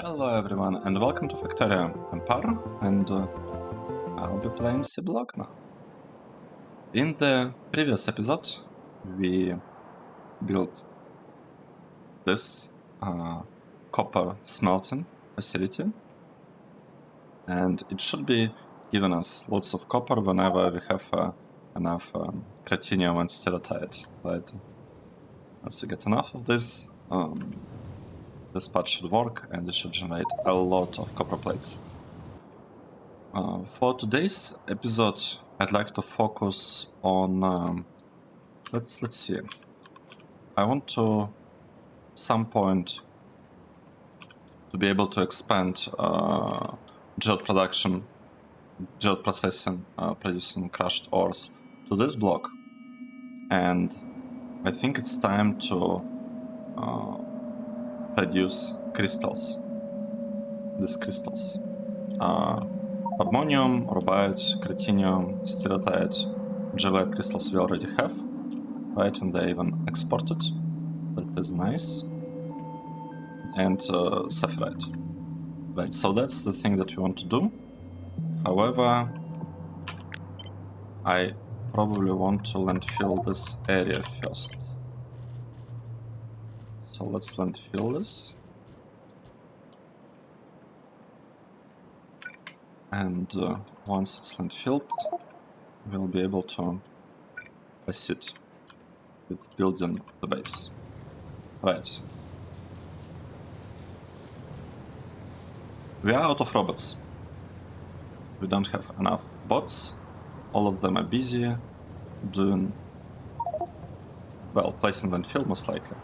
Hello everyone and welcome to Factorio. I'm Par and I'll be playing Seablock now. In the previous episode we built this copper smelting facility and it should be giving us lots of copper whenever we have enough cretinium and STIRATITE. Right? Once we get enough of this, this part should work and it should generate a lot of copper plates. For today's episode, I'd like to focus on let's see. I want to at some point to be able to expand geode production, geode processing, producing crushed ores to this block, and I think it's time to produce crystals. These crystals. BOBMONIUM, ROBITE, cretinium, STIRATITE, Gelite crystals we already have, right? And they even exported. That is nice. And SAPHIRITE. Right, so that's the thing that we want to do. However, I probably want to landfill this area first. So let's landfill this. And once it's landfilled, we'll be able to proceed with building the base. Right. We are out of robots. We don't have enough bots. All of them are busy doing, well, placing landfill most likely.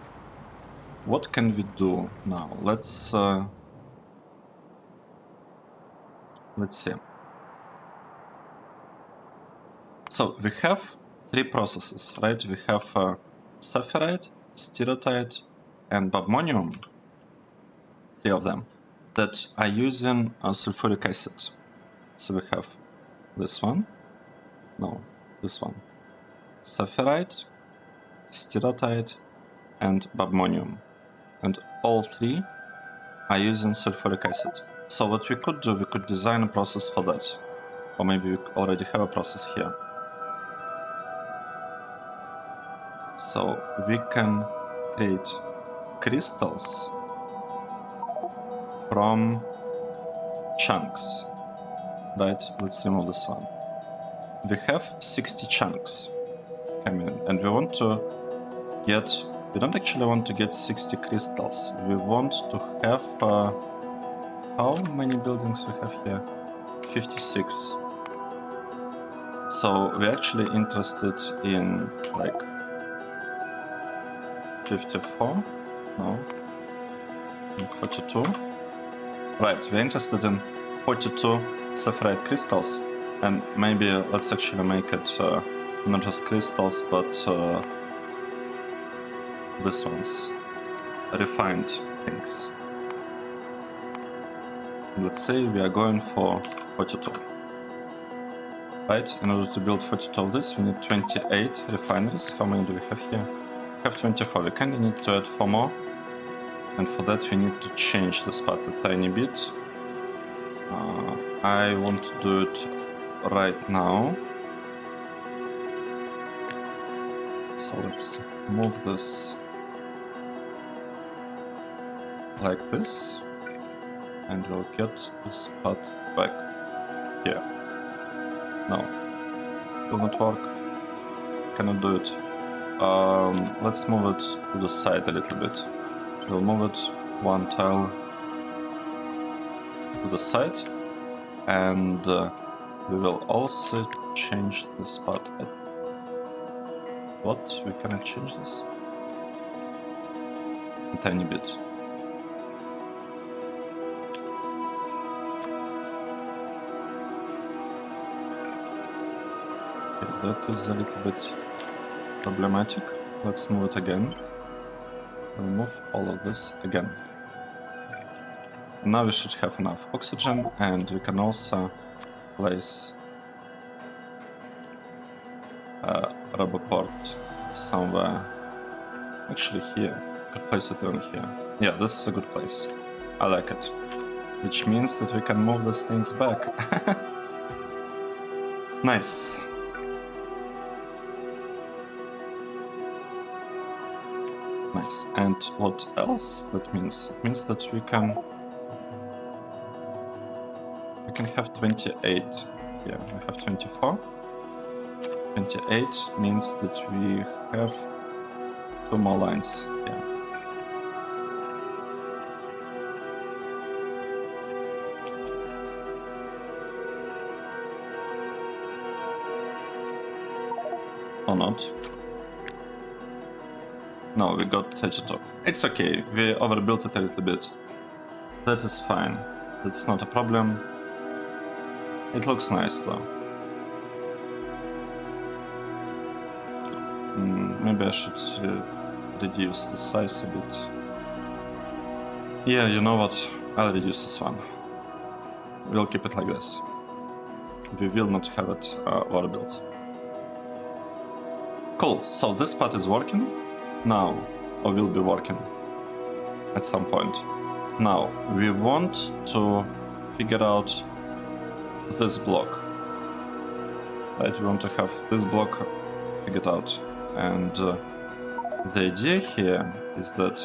What can we do now? Let's see. So we have three processes, right? We have SAPHIRITE, STIRATITE, and BOBMONIUM, three of them, that are using sulfuric acid. So we have this one, no, this one, SAPHIRITE, STIRATITE, and BOBMONIUM, and all three are using sulfuric acid. So what we could do, we could design a process for that, or maybe we already have a process here. So we can create crystals from chunks, right? Let's remove this one. We have 60 chunks coming in, and we want to get, we don't actually want to get 60 crystals. We want to have, how many buildings we have here? 56. So we're actually interested in like 54, no, 42. Right, we're interested in 42 SAPHIRITE crystals, and maybe let's actually make it not just crystals, but this one's refined things. Let's say we are going for 42. Right, in order to build 42 of this, we need 28 refineries. How many do we have here? We have 24. We kind of need to add 4 more. And for that, we need to change this part a tiny bit. I want to do it right now. So let's move this like this. And we'll get this part back here. No, will not work. Cannot do it. Let's move it to the side a little bit. We'll move it one tile to the side, and we will also change this part. What? We cannot change this? A tiny bit. That is a little bit problematic. Let's move it again. We'll move all of this again. Now we should have enough oxygen, and we can also place a rubber port somewhere. Actually here. Could place it even here. Yeah, this is a good place. I like it. which means that we can move these things back. Nice. Nice. And what else that means? It means that we can have 28 here. We have 24. 28 means that we have 2 more lines here. Or not. No, we got 32. It's okay, we overbuilt it a little bit. That is fine. That's not a problem. It looks nice though. Maybe I should reduce the size a bit. Yeah, you know what? I'll reduce this one. We'll keep it like this. We will not have it overbuilt. Cool, so this part is working now, or will be working at some point. Now, we want to figure out this block. Right, we want to have this block figured out. And the idea here is that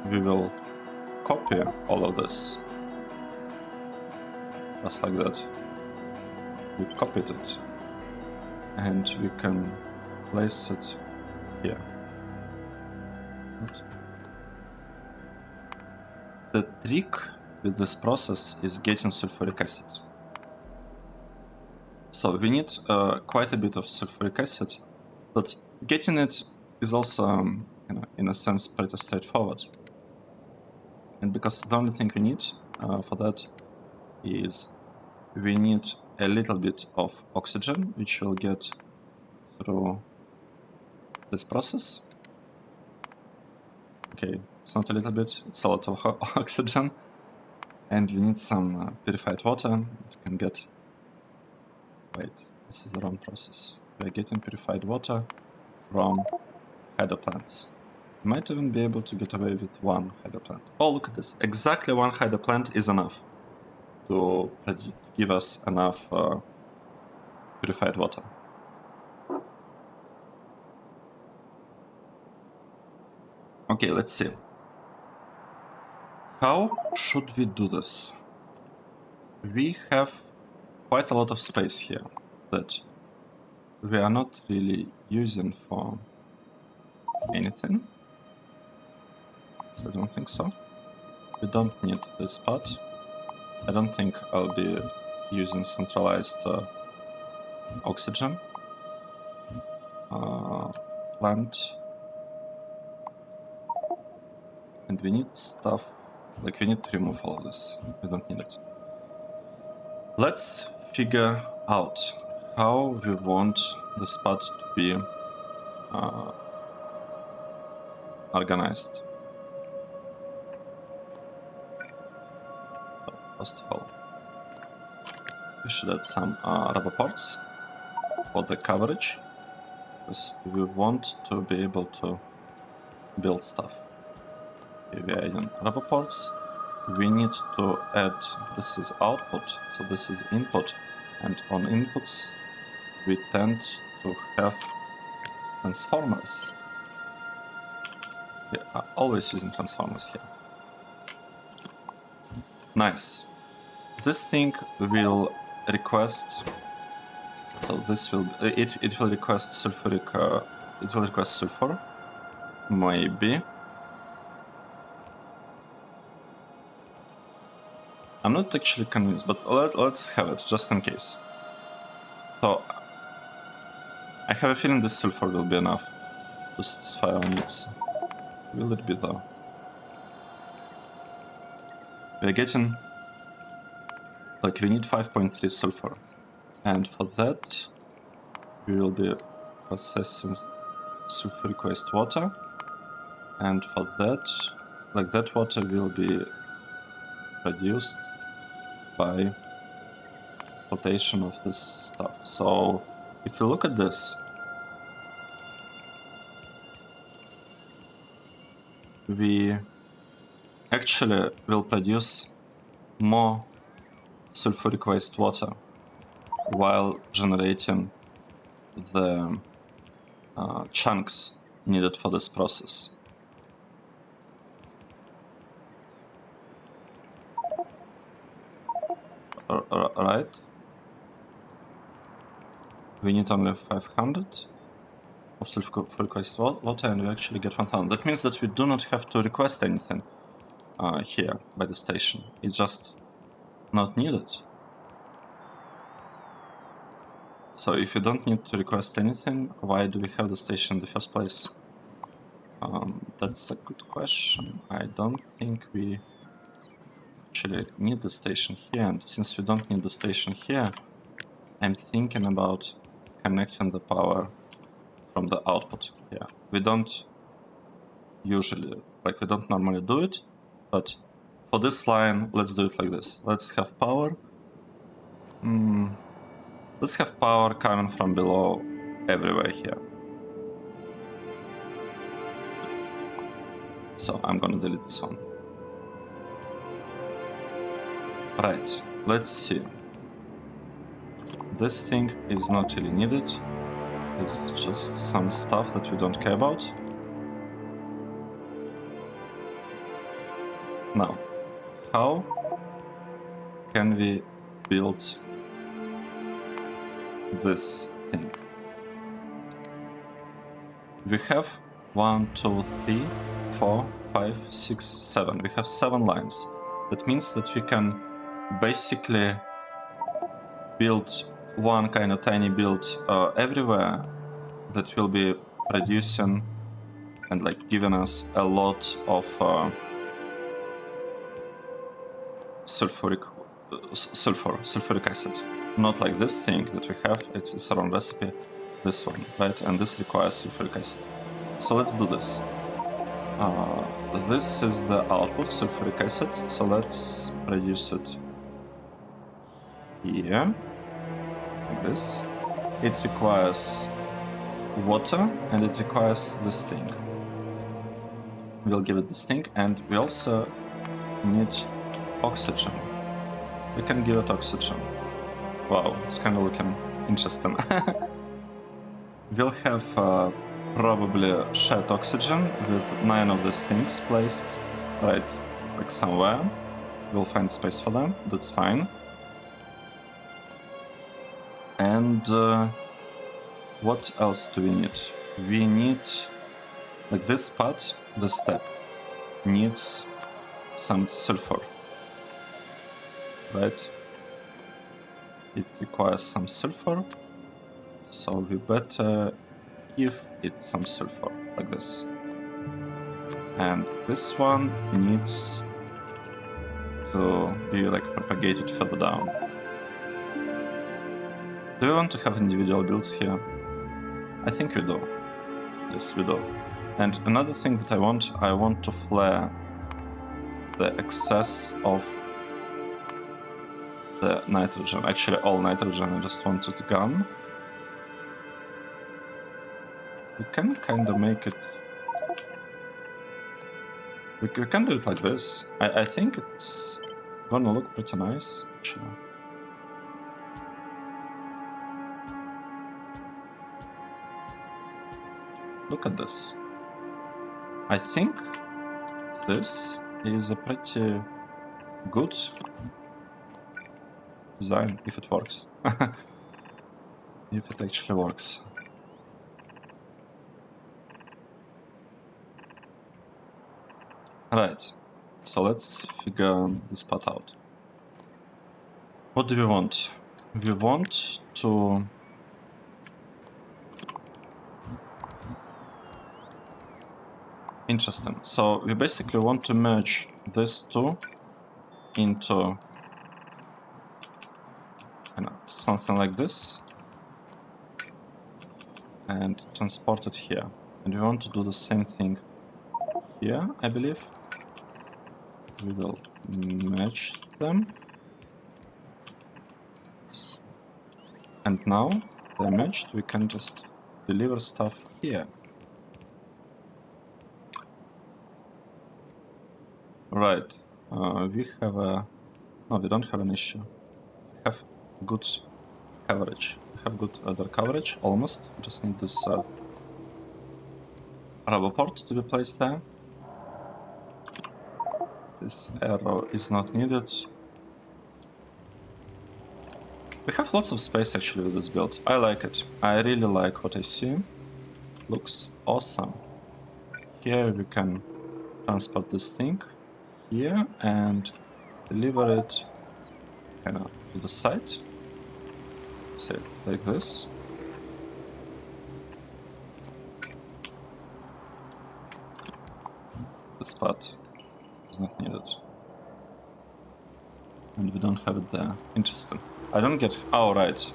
we will copy all of this. Just like that. We copied it. And we can place it here. The trick with this process is getting sulfuric acid. So we need quite a bit of sulfuric acid, but getting it is also, in a sense, pretty straightforward. And because the only thing we need for that is we need a little bit of oxygen, which we'll get through this process. Okay, it's not a little bit, it's a lot of oxygen. And we need some purified water that we can get. Wait, this is the wrong process. We are getting purified water from hydroplants. We might even be able to get away with one hydroplant. Oh, look at this. Exactly one hydroplant is enough to give us enough purified water. Okay, let's see. How should we do this? We have quite a lot of space here that we are not really using for anything. So I don't think so. We don't need this part. I don't think I'll be using centralized oxygen plant. And we need stuff, like we need to remove all of this. We don't need it. Let's figure out how we want this part to be organized. First of all, we should add some rubber parts for the coverage, because we want to be able to build stuff. Okay, we are adding rubber parts. We need to add, this is output, so this is input, and on inputs we tend to have transformers. We are always using transformers here. Nice. This thing will request, so this will, it will request sulfuric, it will request sulfur, maybe. I'm not actually convinced, but let's have it, just in case. So, I have a feeling this sulfur will be enough to satisfy our needs. Will it be though? We are getting, like, we need 5.3 sulfur. And for that, we will be processing sulfuric wastewater. And for that, like, that water will be produced by flotation of this stuff. So if you look at this, we actually will produce more sulfuric wastewater while generating the chunks needed for this process. Right? We need only 500 of sulfuric wastewater, and we actually get 1000. That means that we do not have to request anything here by the station. It's just not needed. So if you don't need to request anything, why do we have the station in the first place? That's a good question. I don't think we actually need the station here, and since we don't need the station here, I'm thinking about connecting the power from the output here. We don't usually, like we don't normally do it, but for this line, let's do it like this. Let's have power. Let's have power coming from below everywhere here. So I'm gonna delete this one. Right, let's see. This thing is not really needed. It's just some stuff that we don't care about. Now, how can we build this thing? We have 1, 2, 3, 4, 5, 6, 7. We have 7 lines. That means that we can basically build one kind of tiny build everywhere that will be producing and like giving us a lot of sulfuric acid. Not like this thing that we have, it's its own recipe, this one, right? And this requires sulfuric acid. So let's do this. This is the output, sulfuric acid, so let's produce it here, like this. It requires water, and it requires this thing. We'll give it this thing, and we also need oxygen. We can give it oxygen. Wow, it's kind of looking interesting. We'll have probably shared oxygen with 9 of these things placed right, like somewhere. We'll find space for them, that's fine. And what else do we need? We need, like this part, this step, needs some sulfur, right? It requires some sulfur, so we better give it some sulfur, like this. And this one needs to be like propagated further down. Do we want to have individual builds here? I think we do. Yes, we do. And another thing that I want to flare the excess of the nitrogen. Actually, all nitrogen, I just want it gone. We can kind of make it... We can do it like this. I think it's gonna look pretty nice, actually. Look at this. I think this is a pretty good design, if it works. If it actually works. Right, so let's figure this part out. What do we want? We want to... Interesting. So we basically want to merge these two into something like this and transport it here. And we want to do the same thing here, I believe. We will merge them. And now they're merged, we can just deliver stuff here. Right, we have a No, we don't have an issue. We have good coverage. We have good other coverage, almost. We just need this rubber port to be placed there. This arrow is not needed. We have lots of space actually with this build. I like it. I really like what I see. Looks awesome. Here we can transport this thing here and deliver it kind of to the side. Say like this. This part is not needed. And we don't have it there. Interesting. I don't get. Oh, right.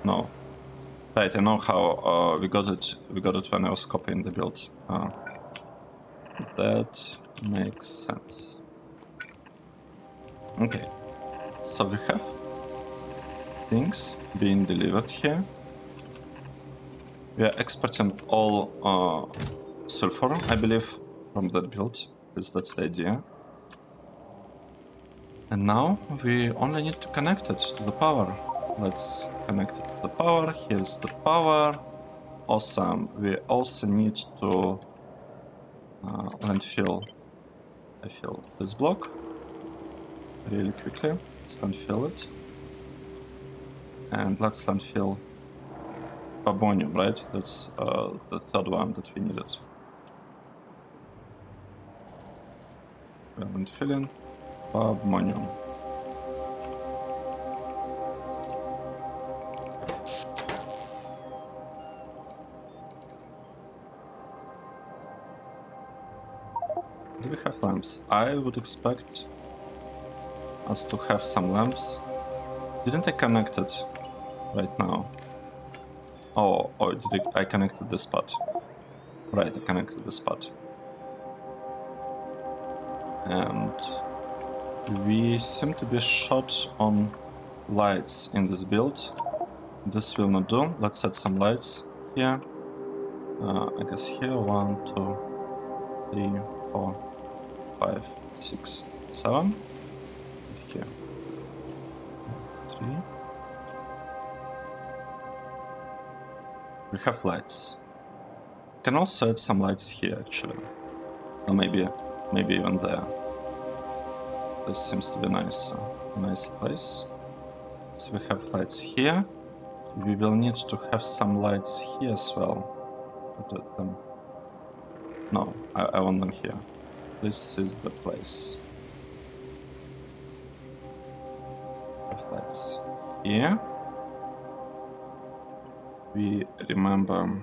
No. Right, I know how we got it. We got it when I was copying the build. That makes sense. Okay. So we have things being delivered here. We are exporting all sulfur, I believe, from that build, because that's the idea. And now we only need to connect it to the power. Let's connect it to the power. Here's the power. Awesome. We also need to landfill. I fill this block really quickly. Let's landfill it. And let's landfill BOBMONIUM, right? That's the third one that we needed. We're landfilling BOBMONIUM. Do we have lamps? I would expect us to have some lamps. Didn't I connect it right now? Oh, or did I connected this part? Right, I connected this part. And we seem to be short on lights in this build. This will not do. Let's set some lights here. I guess here 1, 2, 3, 4, 5, 6, 7. And here 3. We have lights. We can also add some lights here actually. Or maybe even there. This seems to be nice, a nice place. So we have lights here. We will need to have some lights here as well. Put them. No, I want them here. This is the place. Have lights here. We remember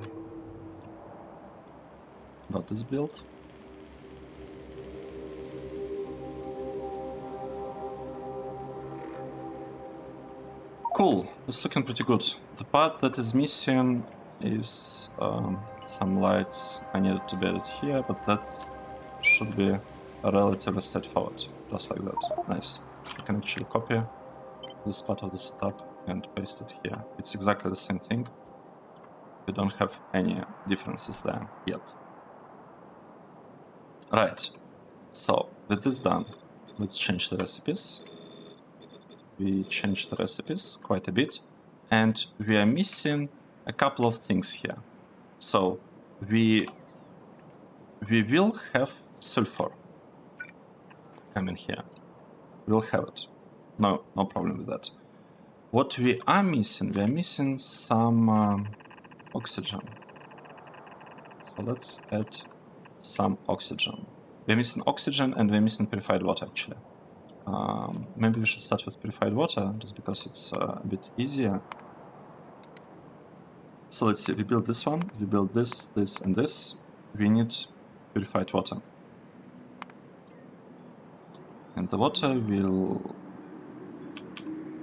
about this build. Cool, it's looking pretty good. The part that is missing is some lights. I needed to be added here, but that should be relatively straightforward, just like that. Nice. You can actually copy this part of the setup and paste it here. It's exactly the same thing. We don't have any differences there yet. Right, so with this done, let's change the recipes. We changed the recipes quite a bit, and we are missing a couple of things here. So we will have sulfur coming here. We'll have it. No problem with that. What we are missing some oxygen. So let's add some oxygen. We're missing oxygen and we're missing purified water actually. Maybe we should start with purified water, just because it's a bit easier. So let's see, we build this one, we build this, this, and this. We need purified water. And the water will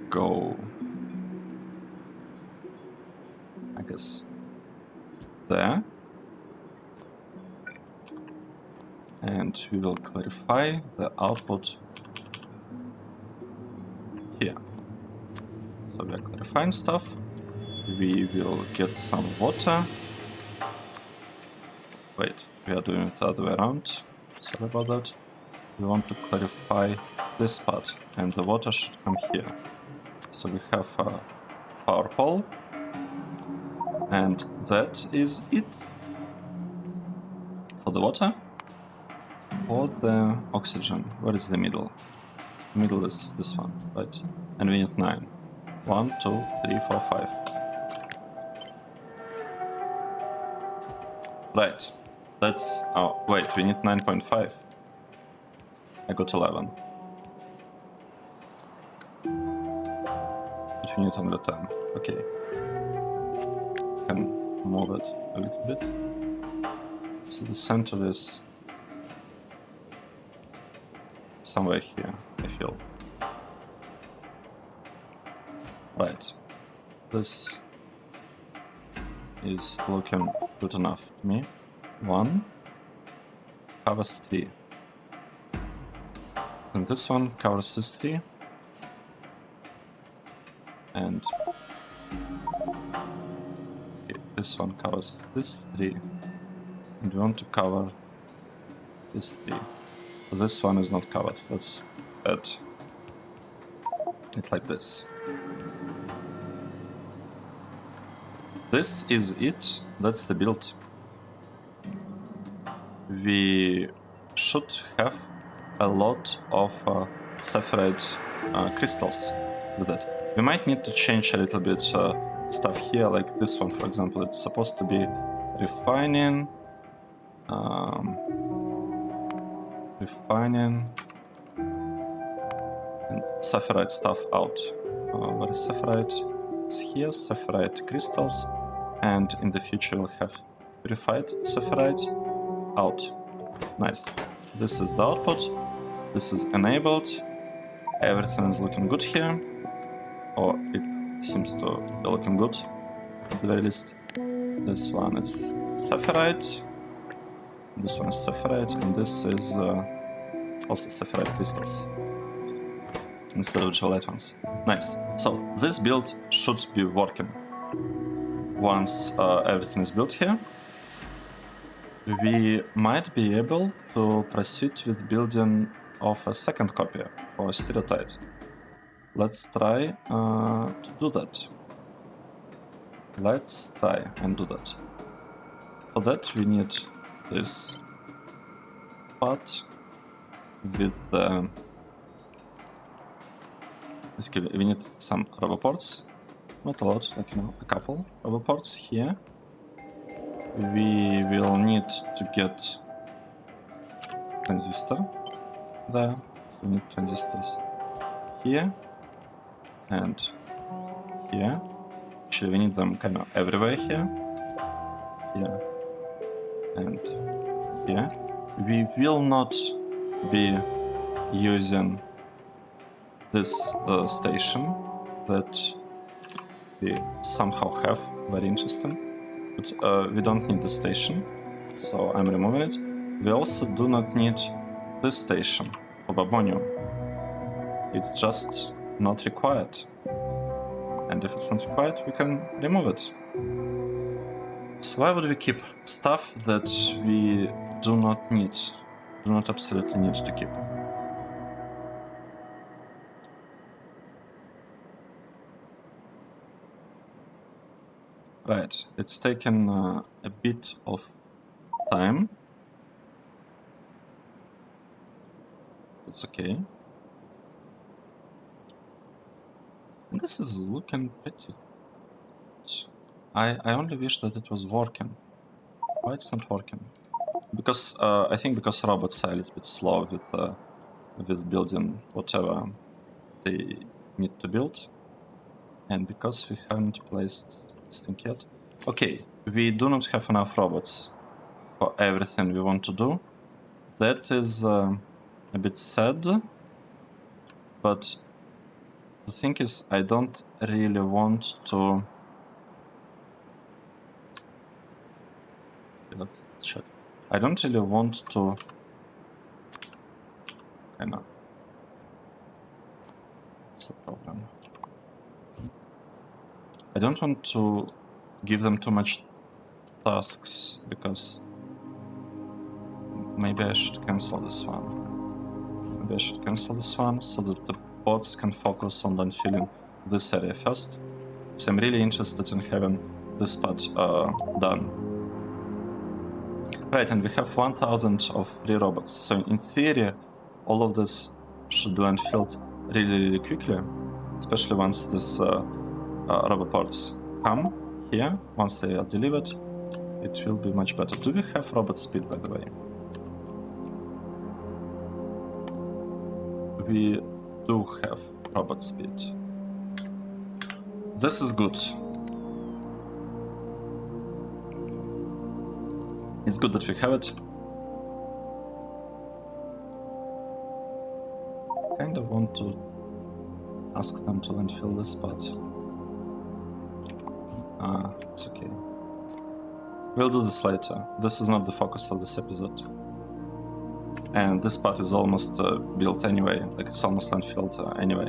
go, I guess, there. And we will clarify the output here. So we are clarifying stuff. We will get some water. Wait, we are doing it the other way around. Sorry about that. We want to clarify this spot, and the water should come here. So we have a power pole, and that is it for the water. For the oxygen, where is the middle? The middle is this one, right? And we need 9. 1, 2, 3, 4, 5. Right. That's... oh, wait, we need 9.5. I got 11. But we need only 10. Okay. Can move it a little bit. So the center is somewhere here, I feel. Right. This is looking good enough to me. 1 covers 3. And this one covers this 3. And okay, this one covers this 3. And we want to cover this 3. So this one is not covered. Let's add it like this. This is it. That's the build. We should have a lot of SAPHIRITE crystals with it. We might need to change a little bit stuff here, like this one, for example. It's supposed to be refining, and SAPHIRITE stuff out. Where is SAPHIRITE? It's here, SAPHIRITE crystals, and in the future we'll have purified SAPHIRITE out. Nice. This is the output. This is enabled. Everything is looking good here. Or it seems to be looking good, at the very least. This one is SAPHIRITE. This one is SAPHIRITE, and this is also SAPHIRITE crystals instead of Ultralight ones. Nice. So this build should be working. Once everything is built here, we might be able to proceed with building of a second copy for STIRATITE. Let's try to do that. Let's try and do that. For that we need this part with the... basically we need some roboports. Not a lot, like, you know, a couple roboports here. We will need to get transistor there. So we need transistors here and here. Actually, we need them kind of everywhere here. Here and here. We will not be using this station that we somehow have. Very interesting. But we don't need the station, so I'm removing it. We also do not need this station for BOBMONIUM. It's just not required. And if it's not required, we can remove it. So why would we keep stuff that we do not need, do not absolutely need to keep? Right, it's taken a bit of time. That's okay. And this is looking pretty good. I only wish that it was working. Why it's not working? Because I think because robots are a little bit slow with building whatever they need to build, and because we haven't placed this thing yet. Okay, we do not have enough robots for everything we want to do. That is a bit sad, but the thing is, I don't really want to... let's check. I don't really want to kind of... what's the problem? I don't want to give them too much tasks, because maybe I should cancel this one. Maybe I should cancel this one so that the bots can focus on landfilling this area first. Because I'm really interested in having this part done. Right, and we have 1000 of free robots. So in theory, all of this should be landfilled really quickly, especially once this robot parts come here. Once they are delivered, it will be much better. Do we have robot speed, by the way? We do have robot speed. This is good. It's good that we have it. Kind of want to ask them to landfill this spot. It's okay. We'll do this later. This is not the focus of this episode. And this part is almost built anyway, like it's almost landfilled anyway.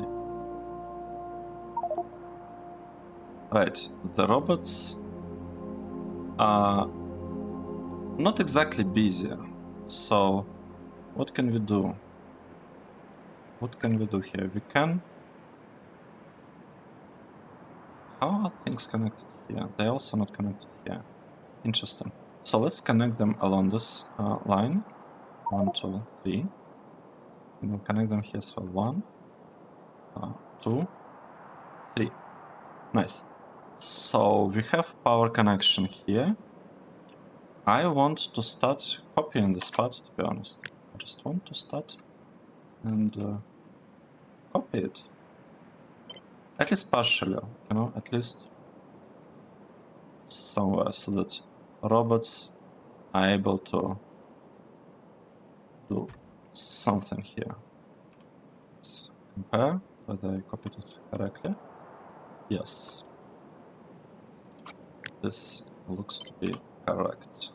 Right, the robots are not exactly busy, so what can we do? What can we do here? We can... How are things connected here? They're also not connected here. Interesting. So let's connect them along this line. 1, 2, 3. And we'll connect them here as well. 1, 2, 3. Nice. So we have power connection here. I want to start copying this part, to be honest. I just want to start and copy it. At least partially, you know, at least somewhere, so that robots are able to do something here. Let's compare whether I copied it correctly. Yes. This looks to be correct.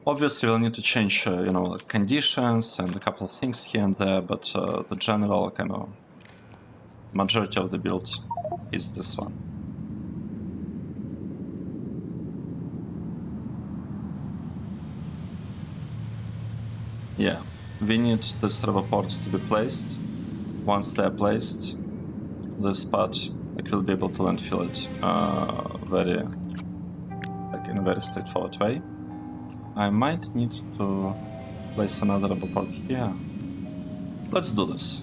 Obviously, we'll need to change, you know, like conditions and a couple of things here and there, but the general kind of majority of the build is this one. Yeah, we need these roboports to be placed. Once they're placed, this part like will be able to landfill it in a very straightforward way. I might need to place another roboport here. Let's do this.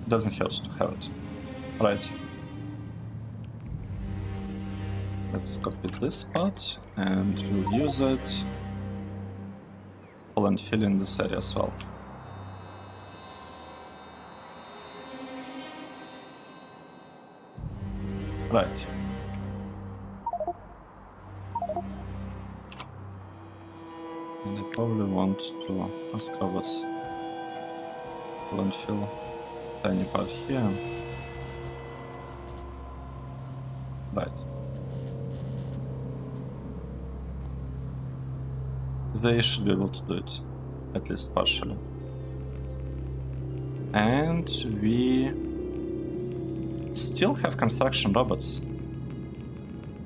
It doesn't hurt to have it. Right. Let's copy this part and we'll use it for landfilling this area as well. Right. And I probably want to ask robots to landfill tiny part here. Right. They should be able to do it, at least partially. And we still have construction robots.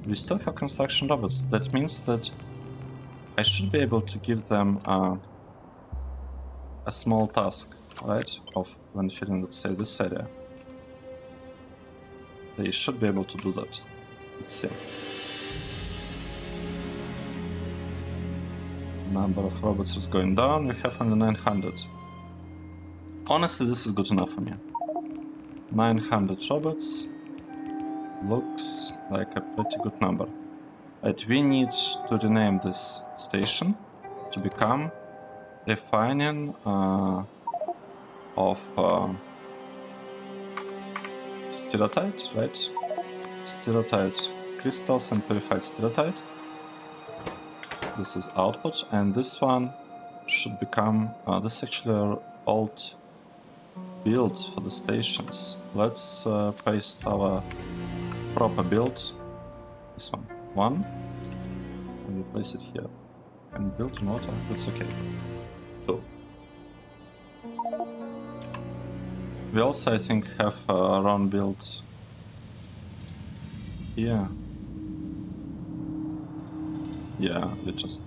That means that I should be able to give them a small task, right, of landfilling, let's say, this area. They should be able to do that. Let's see. Number of robots is going down. We have only 900. Honestly, this is good enough for me. 900 robots looks like a pretty good number. Right, we need to rename this station to become refining of STIRATITE, right? STIRATITE crystals and purified STIRATITE. This is output, and this one should become this is actually our old build for the stations. Let's paste our proper build. This one, and we place it here. And build in water, that's okay. 2. We also, I think, have our own build here. Yeah, it's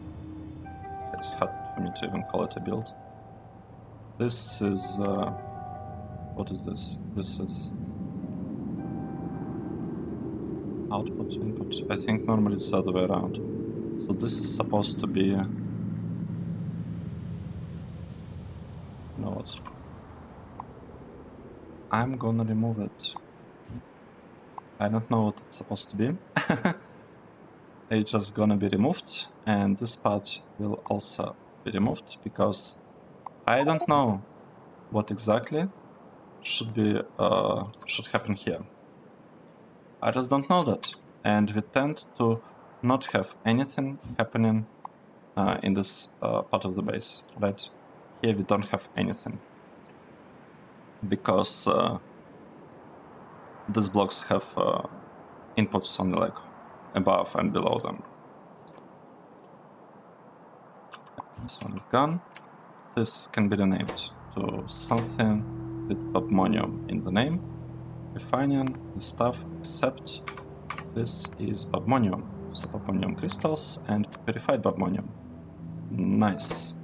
hard for me to even call it a build. This is what is this? This is output, input. I think normally it's the other way around. So this is supposed to be. You know what? I'm gonna remove it. I don't know what it's supposed to be. It's just gonna be removed, and this part will also be removed because I don't know what exactly should happen here. I just don't know that, and we tend to not have anything happening in this part of the base, right? Here we don't have anything because these blocks have inputs only like above and below them. This one is gone. This can be renamed to something with BOBMONIUM in the name. Refining the stuff except this is BOBMONIUM. So BOBMONIUM crystals and purified BOBMONIUM. Nice.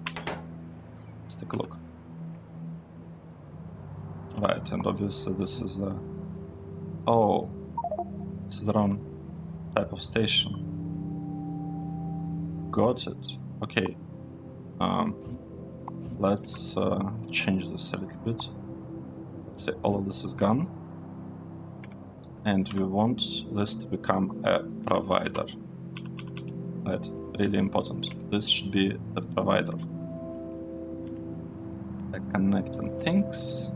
Let's take a look. Right, and obviously this is a... Oh, this is the wrong type of station. Got it. Okay. Let's change this a little bit. Let's say all of this is gone. And we want this to become a provider. Right, really important. This should be the provider. Connecting things.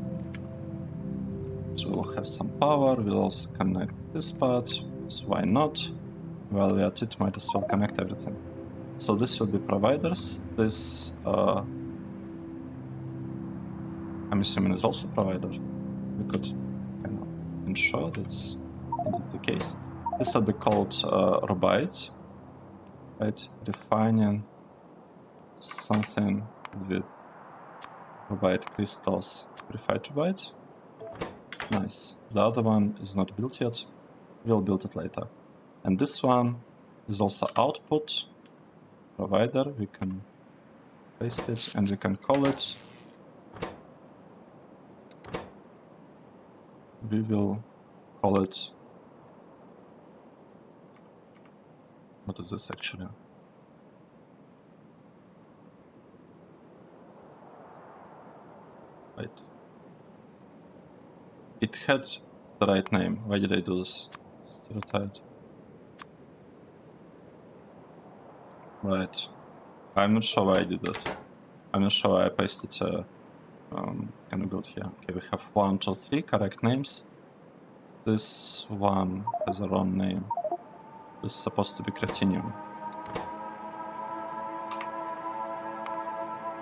So we'll have some power. We'll also connect this part. So why not? While we are at it, might as well connect everything. So this will be providers. This I'm assuming is also provider. We could kind of ensure that's indeed the case. This will be called rebalances, right? Refining something with rebalances crystals, purified rebalances. Nice. The other one is not built yet. We'll build it later. And this one is also output provider. We can paste it and we can call it. We will call it. What is this actually? Right. It had the right name. Why did I do this? STIRATITE. Right. I'm not sure why I did that. I'm not sure why I pasted can we build here? Okay, we have 1, 2, 3 correct names. This one has a wrong name. This is supposed to be Cretinium.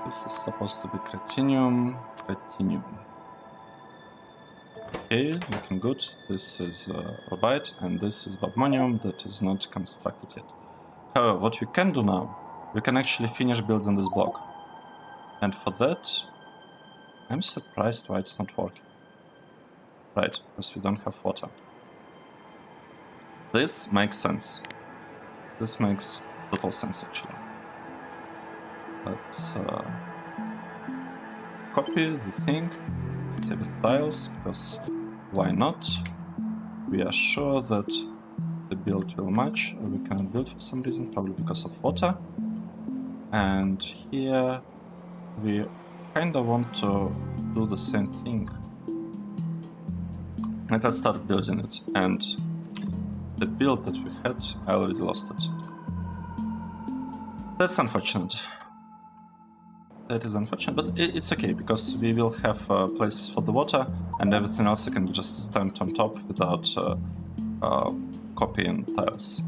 This is supposed to be Cretinium. Okay, looking good. This is rebalances, and this is BOBMONIUM that is not constructed yet. However, what we can do now, we can actually finish building this block. And for that, I'm surprised why it's not working. Right, because we don't have water. This makes sense. This makes total sense, actually. Let's copy the thing. Let's save with tiles, because why not? We are sure that the build will match. We cannot build for some reason, probably because of water. And here we kind of want to do the same thing. Let us start building it. And the build that we had, I already lost it. That's unfortunate. That is unfortunate, but it's okay, because we will have places for the water, and everything else can be just stamped on top without copying tiles.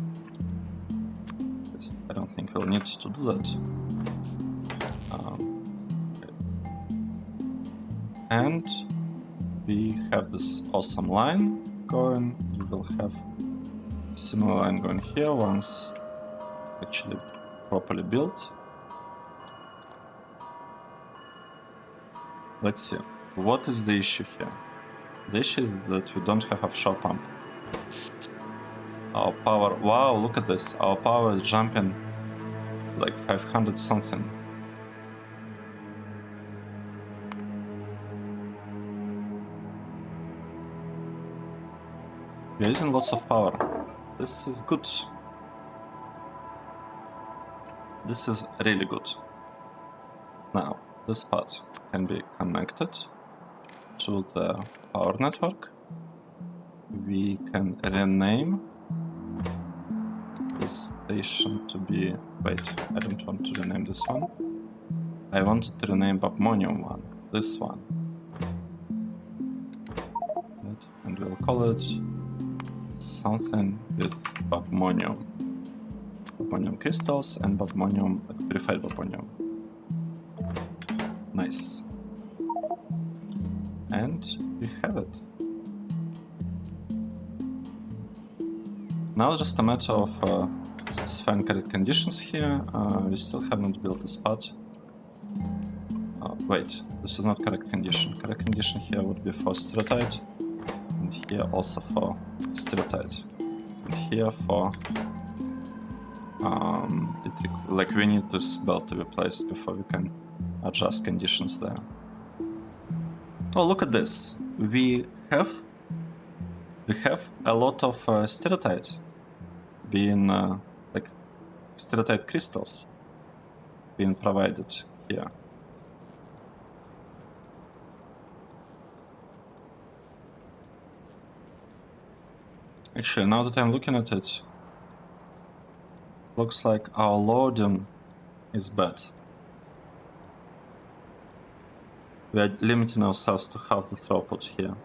I don't think we'll need to do that. Okay. And we have this awesome line going. We will have a similar line going here once it's actually properly built. Let's see. What is the issue here? The issue is that we don't have offshore pump. Our power... Wow, look at this. Our power is jumping like 500 something. We're using lots of power. This is good. This is really good. Now, this part can be connected to the power network. We can rename this station to be... Wait, I don't want to rename this one. I wanted to rename BOBMONIUM one, this one. Right. And we'll call it something with BOBMONIUM. BOBMONIUM crystals and BOBMONIUM, like purified BOBMONIUM. Nice. And we have it. Now just a matter of specifying correct conditions here. We still haven't built this part. Wait, this is not correct condition. Correct condition here would be for STIRATITE, and here also for STIRATITE, and here for like we need this belt to be placed before we can adjust conditions there. Oh, look at this. We have a lot of STIRATITE being like STIRATITE crystals being provided here. Actually, now that I'm looking at it, looks like our loading is bad. We are limiting ourselves to half the throughput here.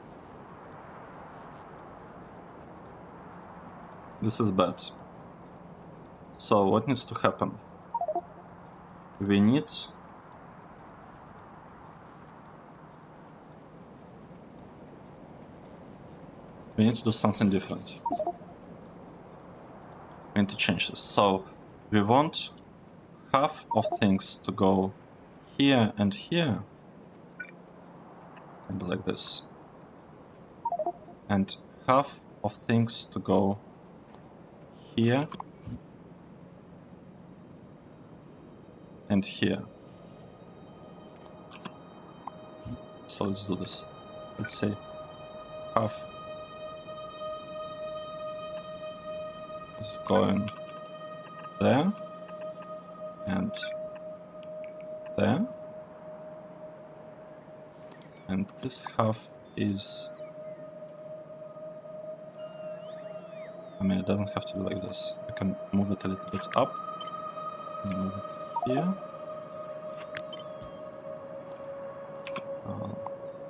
This is bad. So what needs to happen? We need to do something different. We need to change this. So we want half of things to go here and here, kind of like this, and half of things to go here and here. So let's do this. Let's say half is going there and there, and this half is, I mean, it doesn't have to be like this. I can move it a little bit up and move it here.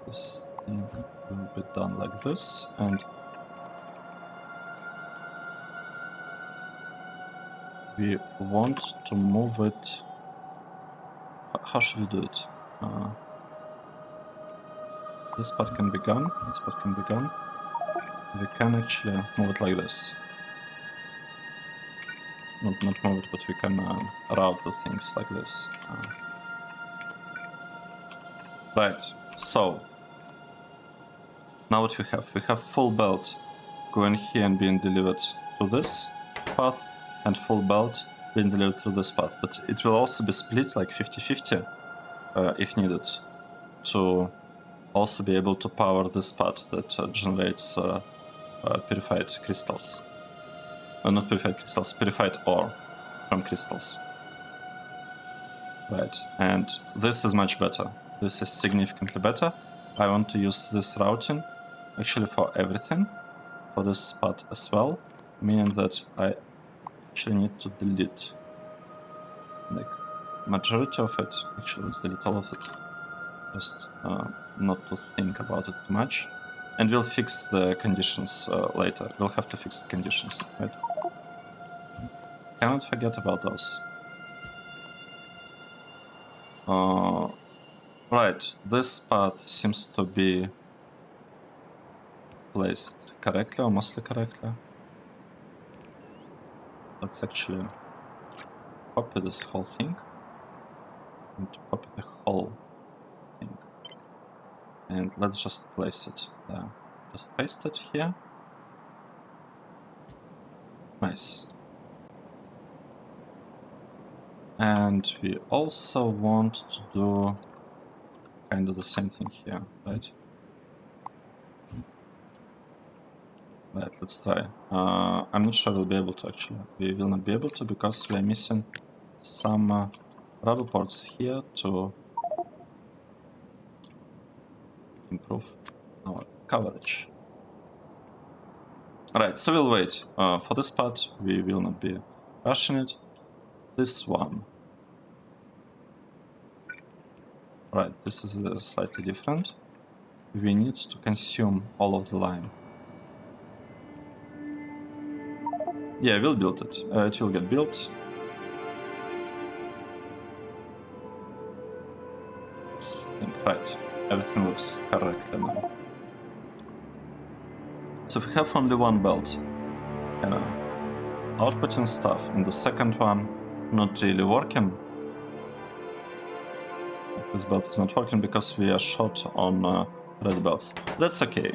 This thing will be done like this, and we want to move it. How should we do it? This part can be gone, this part can be gone. We can actually move it like this. Not move it, but we can route the things like this. Right, so now what we have full belt going here and being delivered through this path, and full belt being delivered through this path, but it will also be split like 50-50 if needed, to also be able to power this part that generates purified crystals. Not purified crystals, purified ore from crystals. Right, and this is much better. This is significantly better. I want to use this routing actually for everything, for this part as well, meaning that I actually need to delete like majority of it. Actually, let's delete all of it, just not to think about it too much. And we'll fix the conditions later. We'll have to fix the conditions, right? Cannot forget about those. Right, this part seems to be placed correctly, or mostly correctly. Let's actually copy this whole thing and copy the whole thing. And let's just place it there. Just paste it here. Nice. And we also want to do kind of the same thing here, right? Right, let's try. I'm not sure we'll be able to actually. We will not be able to because we are missing some rubber ports here to improve our coverage. Alright, so we'll wait for this part. We will not be rushing it. This one. Right, this is slightly different. We need to consume all of the line. Yeah, we'll build it. It will get built. Right, everything looks correctly now. So if we have only one belt, outputting stuff, and the second one not really working. This belt is not working because we are short on red belts. That's okay.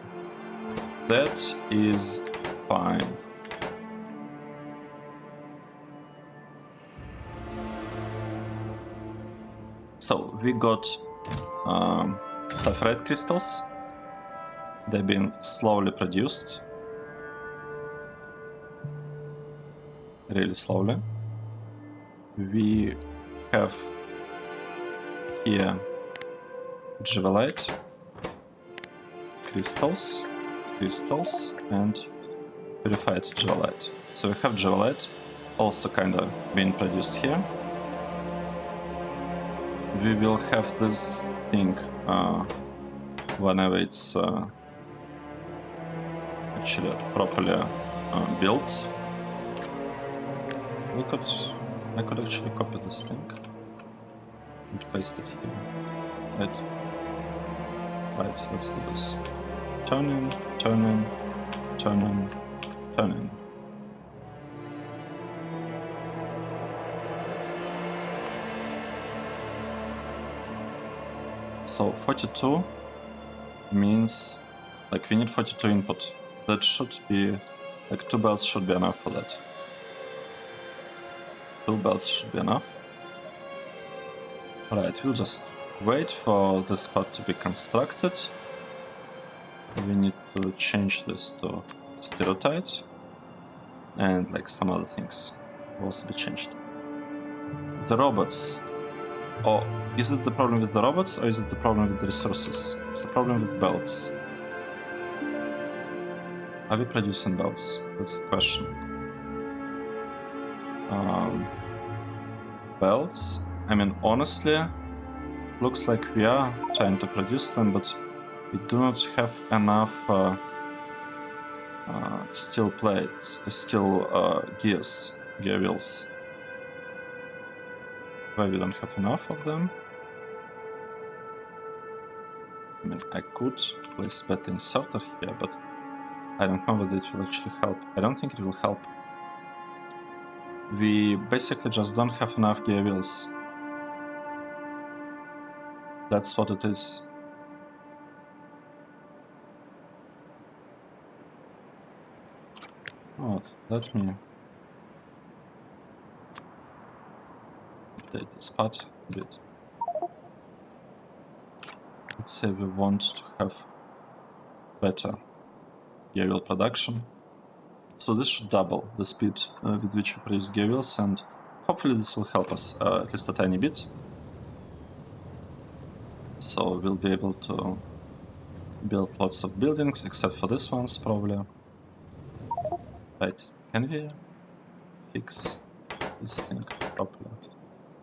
That is fine. So we got SAPHIRITE crystals. They've been slowly produced. Really slowly. We have here Javelite, crystals, and purified Javelite. So we have Javelite also kinda being produced here. We will have this thing whenever it's actually properly built. I could actually copy this thing and paste it here. Right, let's do this. Turn in, turn in, turn in, turn in. So 42 means like we need 42 input. That should be like 2 belts should be enough for that. 2 belts should be enough. Alright, we'll just wait for this part to be constructed. We need to change this to STIRATITE and like some other things will also be changed. The robots. Oh, is it the problem with the robots or is it the problem with the resources? It's the problem with belts. Are we producing belts? That's the question. Belts? I mean, honestly, it looks like we are trying to produce them, but we do not have enough steel plates, gear wheels. Why we don't have enough of them? I mean, I could place better inserter here, but I don't know whether it will actually help. I don't think it will help. We basically just don't have enough gear wheels. That's what it is. Oh, let me update this part a bit. Let's say we want to have better gear wheel production. So this should double the speed with which we produce gear wheels, and hopefully this will help us at least a tiny bit. So we'll be able to build lots of buildings, except for this one's probably. Right, can we fix this thing properly?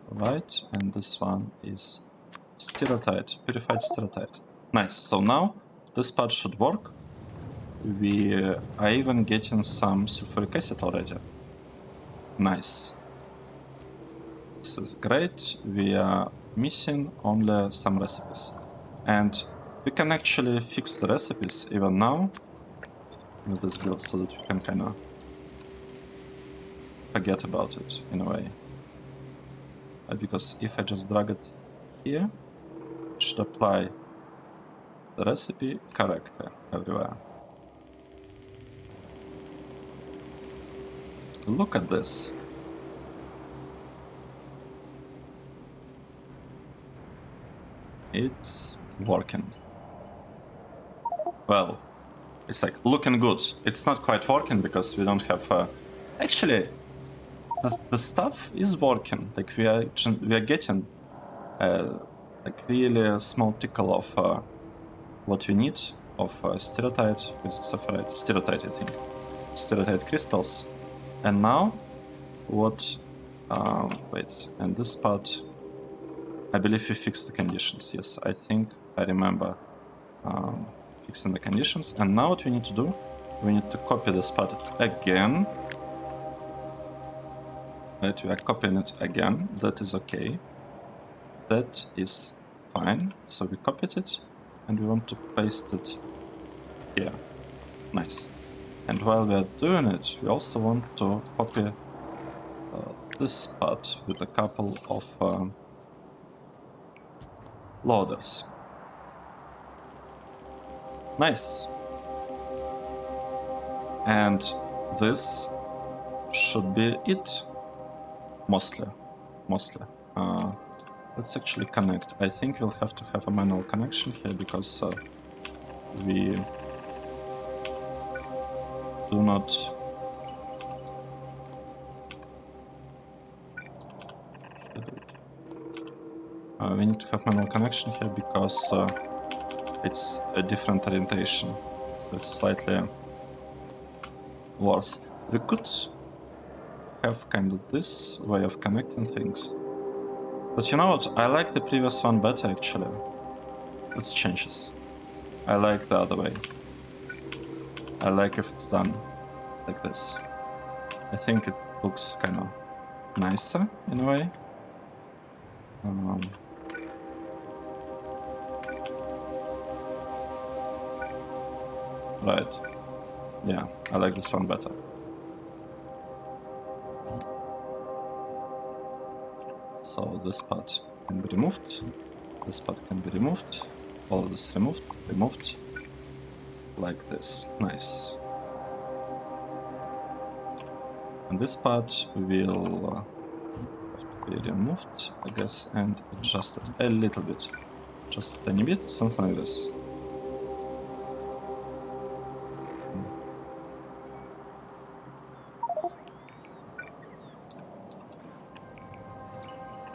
Right, and this one is STIRATITE, purified STIRATITE. Nice, so now this part should work. We are even getting some sulfuric acid already. Nice. This is great. We are missing only some recipes. And we can actually fix the recipes even now with this build so that we can kind of forget about it in a way. Because if I just drag it here, it should apply the recipe correctly everywhere. Look at this. It's working. Well, it's like looking good. It's not quite working because we don't have. Actually, the stuff is working. Like we are getting like really a small tickle of what we need of STIRATITE, because it's SAPHIRITE, I think, STIRATITE crystals. And now what? Wait, and this part, I believe we fixed the conditions. Yes, I think I remember fixing the conditions. And now what we need to do, we need to copy this part again. Right, we are copying it again. That is okay. That is fine. So we copied it, and we want to paste it here. Nice. And while we are doing it, we also want to copy this part with a couple of loaders. Nice. And this should be it. Mostly. Let's actually connect. I think we'll have to have a manual connection here because we do not we need to have manual connection here because it's a different orientation. So it's slightly worse. We could have kind of this way of connecting things. But you know what? I like the previous one better actually. Let's change this. I like the other way. I like if it's done like this. I think it looks kind of nicer in a way. Right. Yeah, I like this one better. So this part can be removed. This part can be removed. All of this removed. Like this. Nice. And this part will have to be removed, I guess, and adjusted a little bit. Just a tiny bit, something like this.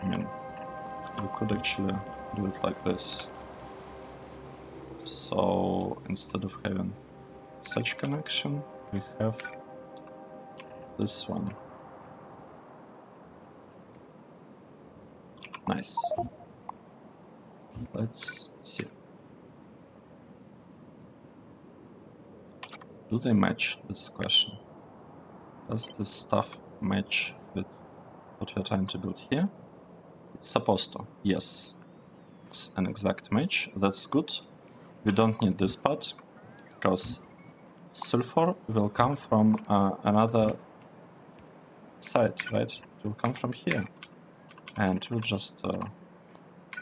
I mean, we could actually do it like this. So instead of having such connection, we have this one. Nice. Let's see. Do they match? That's the question. Does this stuff match with what we're trying to build here? It's supposed to. Yes. It's an exact match. That's good. We don't need this part because sulfur will come from another side, right? It will come from here. And we'll just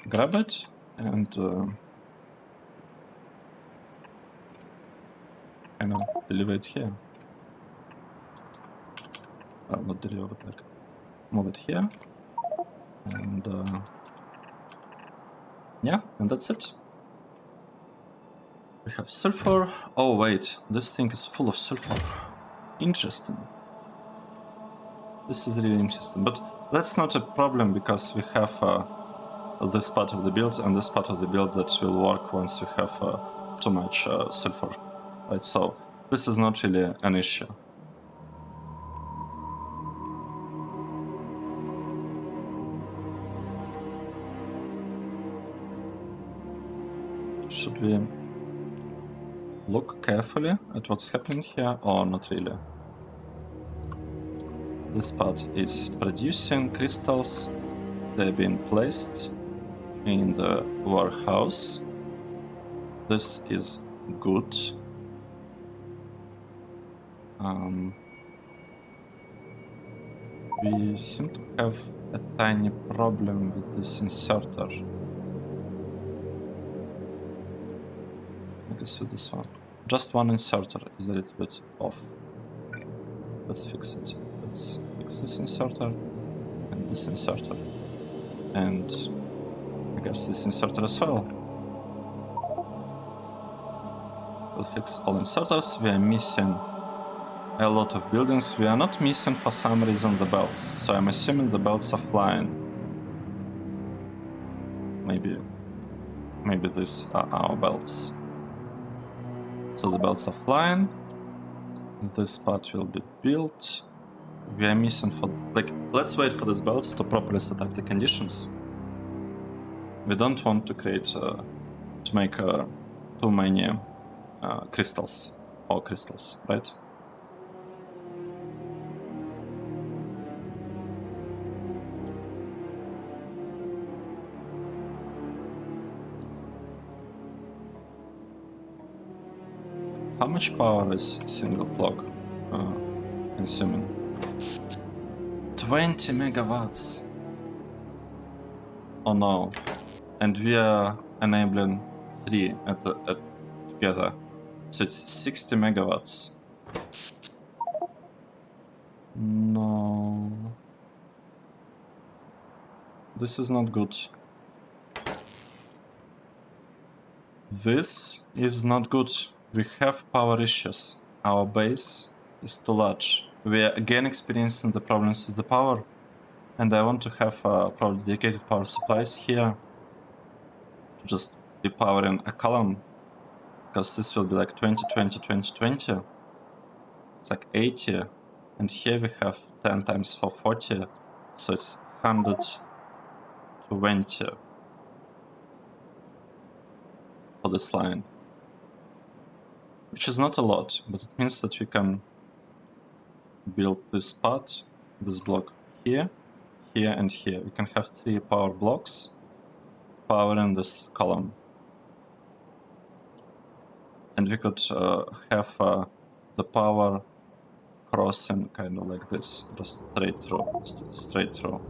grab it and kind of deliver it here. Not deliver, but like move it here. And yeah, and that's it. We have sulfur. Oh wait, this thing is full of sulfur. Interesting. This is really interesting, but that's not a problem because we have this part of the build and this part of the build that will work once we have too much sulfur. Right, so this is not really an issue. Should we look carefully at what's happening here or not really? This part is producing crystals. They're being placed in the warehouse. This is good. We seem to have a tiny problem with this inserter. I guess with this one. Just one inserter is a little bit off. Let's fix it. Let's fix this inserter and this inserter. And I guess this inserter as well. We'll fix all inserters. We are missing a lot of buildings. We are not missing for some reason the belts. So I'm assuming the belts are flying. Maybe these are our belts. So the belts are flying. This part will be built. We are missing for, like, let's wait for these belts to properly set up the conditions. We don't want to create, to make too many crystals, or crystals, right? How much power is a single block consuming? 20 megawatts. Oh no. And we are enabling 3 together. So it's 60 megawatts. No. This is not good. This is not good. We have power issues. Our base is too large. We are again experiencing the problems with the power. And I want to have probably dedicated power supplies here. Just be powering a column. Because this will be like 20, 20, 20, 20. It's like 80. And here we have 10 times 440. So it's 120 for this line. Which is not a lot, but it means that we can build this part, this block here, here, and here. We can have 3 power blocks powering this column. And we could have the power crossing kind of like this, just straight through.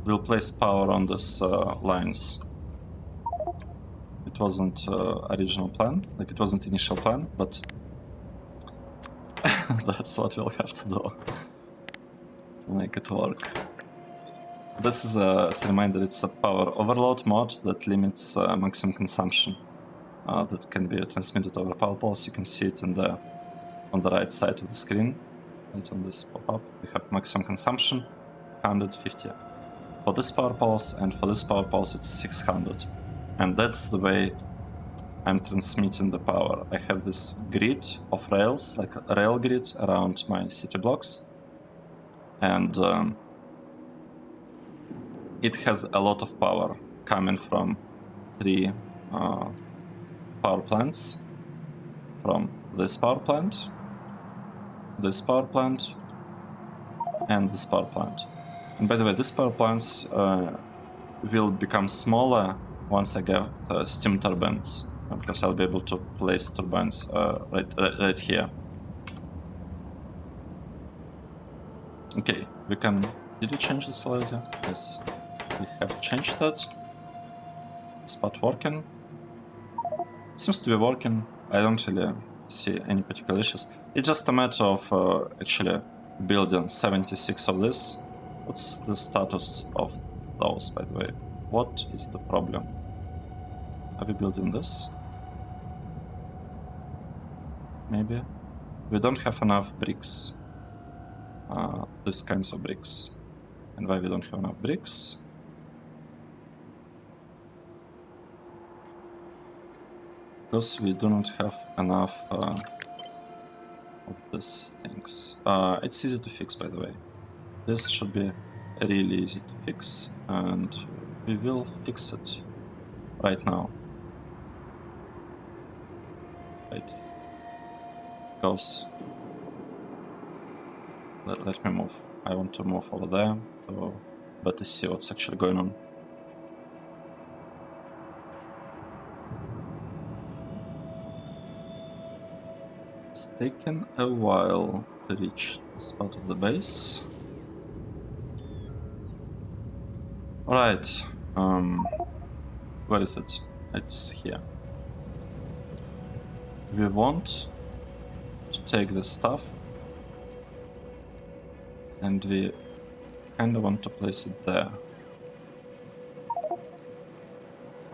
We'll place power on these lines. It wasn't original plan, like it wasn't initial plan, but that's what we'll have to do to make it work. This is as a reminder, it's a power overload mod that limits maximum consumption that can be transmitted over power poles. You can see it in on the right side of the screen, right on this pop-up. We have maximum consumption, 150 for this power pulse, and for this power pulse it's 600. And that's the way I'm transmitting the power. I have this grid of rails, like a rail grid around my city blocks, and it has a lot of power coming from 3 power plants, from this power plant, this power plant, and this power plant. And by the way, these power plants will become smaller once I get steam turbines, because I'll be able to place turbines right here. Okay, we can... Did we change this already? Yes, we have changed that. Is this part working? It seems to be working. I don't really see any particular issues. It's just a matter of actually building 76 of this. What's the status of those, by the way? What is the problem? Are we building this? Maybe? We don't have enough bricks. These kinds of bricks. And why we don't have enough bricks? Because we do not have enough of these things. It's easy to fix, by the way. This should be really easy to fix, and we will fix it right now. Right. Because... Let me move. I want to move over there to better see what's actually going on. It's taken a while to reach this part of the base. Alright, where is it? It's here. We want to take this stuff, and we kind of want to place it there,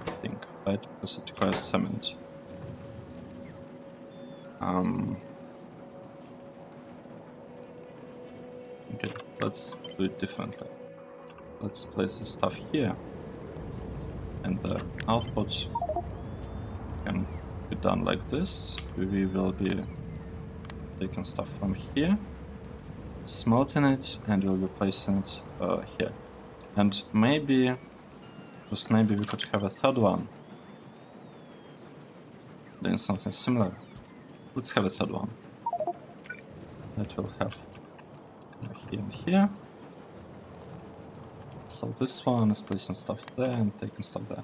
I think, right? Because it requires cement. Okay, let's do it differently. Let's place the stuff here, and the output can be done like this. We will be taking stuff from here, smelting it, and we'll be placing it here. And maybe, just maybe, we could have a third one doing something similar. Let's have a third one. That will have here and here. So this one is placing stuff there and taking stuff there.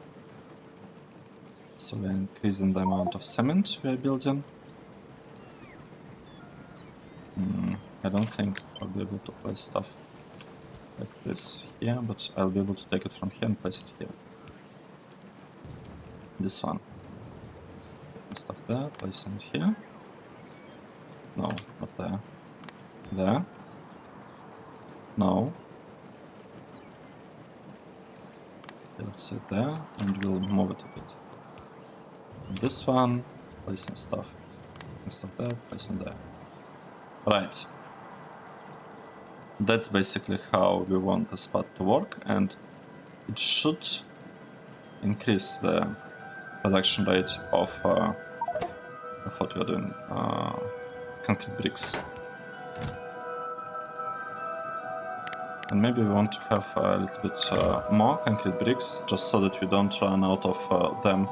So we're increasing the amount of cement we are building. I don't think I'll be able to place stuff like this here, but I'll be able to take it from here and place it here. This one. Taking stuff there, placing it here. No, not there. There. No. Let's say there, and we'll move it a bit. This one, placing stuff. Placing stuff there, placing there. Right. That's basically how we want the spot to work, and it should increase the production rate of what we're doing, concrete bricks. And maybe we want to have a little bit more concrete bricks, just so that we don't run out of them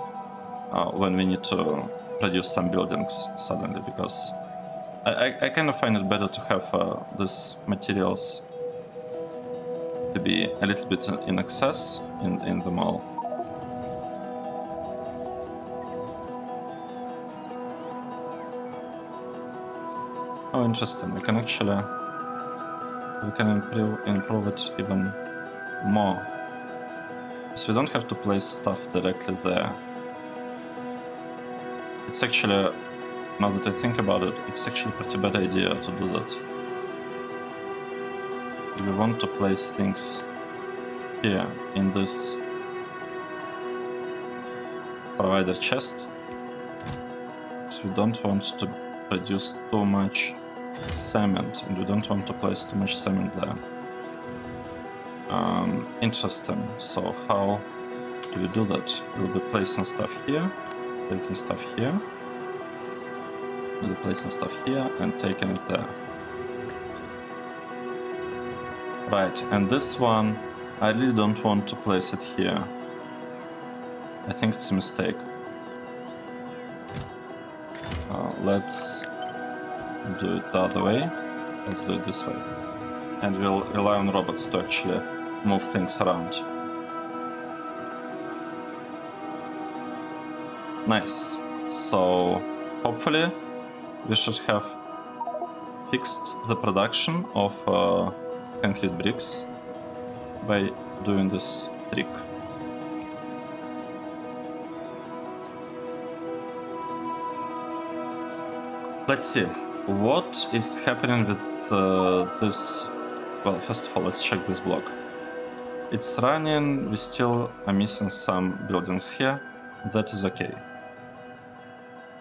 when we need to produce some buildings suddenly, because I kind of find it better to have these materials to be a little bit in excess in the mall. Oh, interesting. We can actually improve it even more. So we don't have to place stuff directly there. It's actually, now that I think about it, it's actually a pretty bad idea to do that. We want to place things here in this provider chest, so we don't want to produce too much cement, and we don't want to place too much cement there. Interesting. So how do we do that? We'll be placing stuff here, taking stuff here, we'll be placing stuff here and taking it there. Right, and this one, I really don't want to place it here. I think it's a mistake. Let's do it the other way. Let's do it this way. And we'll rely on robots to actually move things around. Nice. So hopefully we should have fixed the production of concrete bricks by doing this trick. Let's see what is happening with this. Well, first of all, let's check this block. It's running. We still are missing some buildings here. That is okay.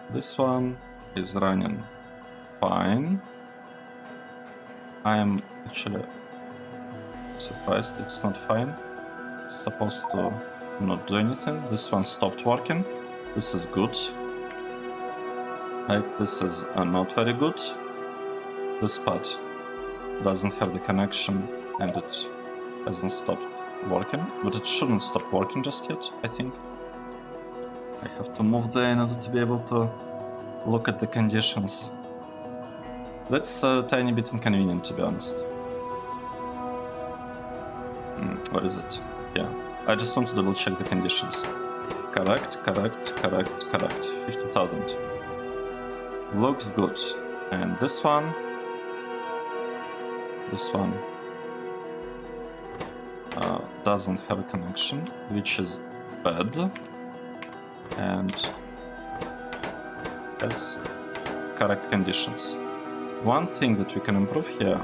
This one is running fine. I am actually surprised it's not fine. It's supposed to not do anything. This one stopped working. This is good. Right, this is not very good. This part doesn't have the connection and it hasn't stopped working, but it shouldn't stop working just yet, I think. I have to move there in order to be able to look at the conditions. That's a tiny bit inconvenient, to be honest. What is it? Yeah, I just want to double check the conditions. Correct, correct, correct, correct. 50,000. Looks good. And this one doesn't have a connection, which is bad, and has correct conditions. One thing that we can improve here,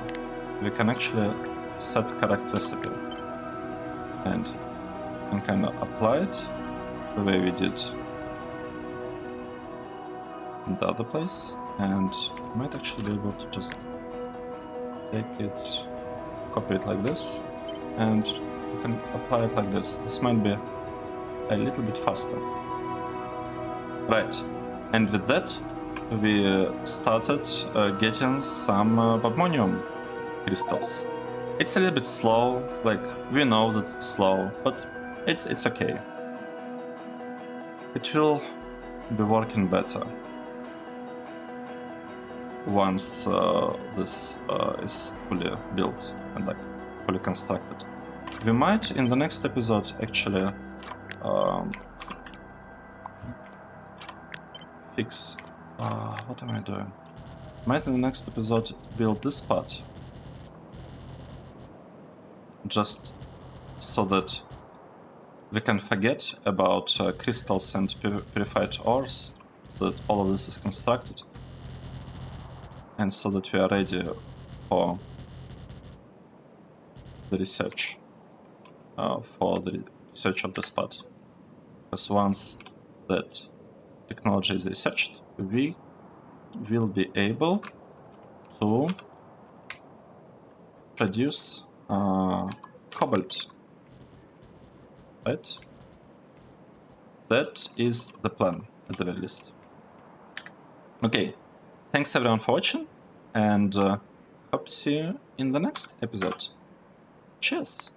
we can actually set correct recipe and kind of apply it the way we did in the other place, and you might actually be able to just take it, copy it like this, and you can apply it like this. This might be a little bit faster. Right, and with that, we started getting some BOBMONIUM crystals. It's a little bit slow, like, we know that it's slow, but it's okay. It will be working better once this is fully built and like fully constructed. We might in the next episode actually fix what am I doing? Might in the next episode build this part just so that we can forget about crystals and purified ores, so that all of this is constructed, and so that we are ready for the research, of this part. Because once that technology is researched, we will be able to produce cobalt, right? That is the plan, at the very least. Okay, thanks everyone for watching, and hope to see you in the next episode. Cheers!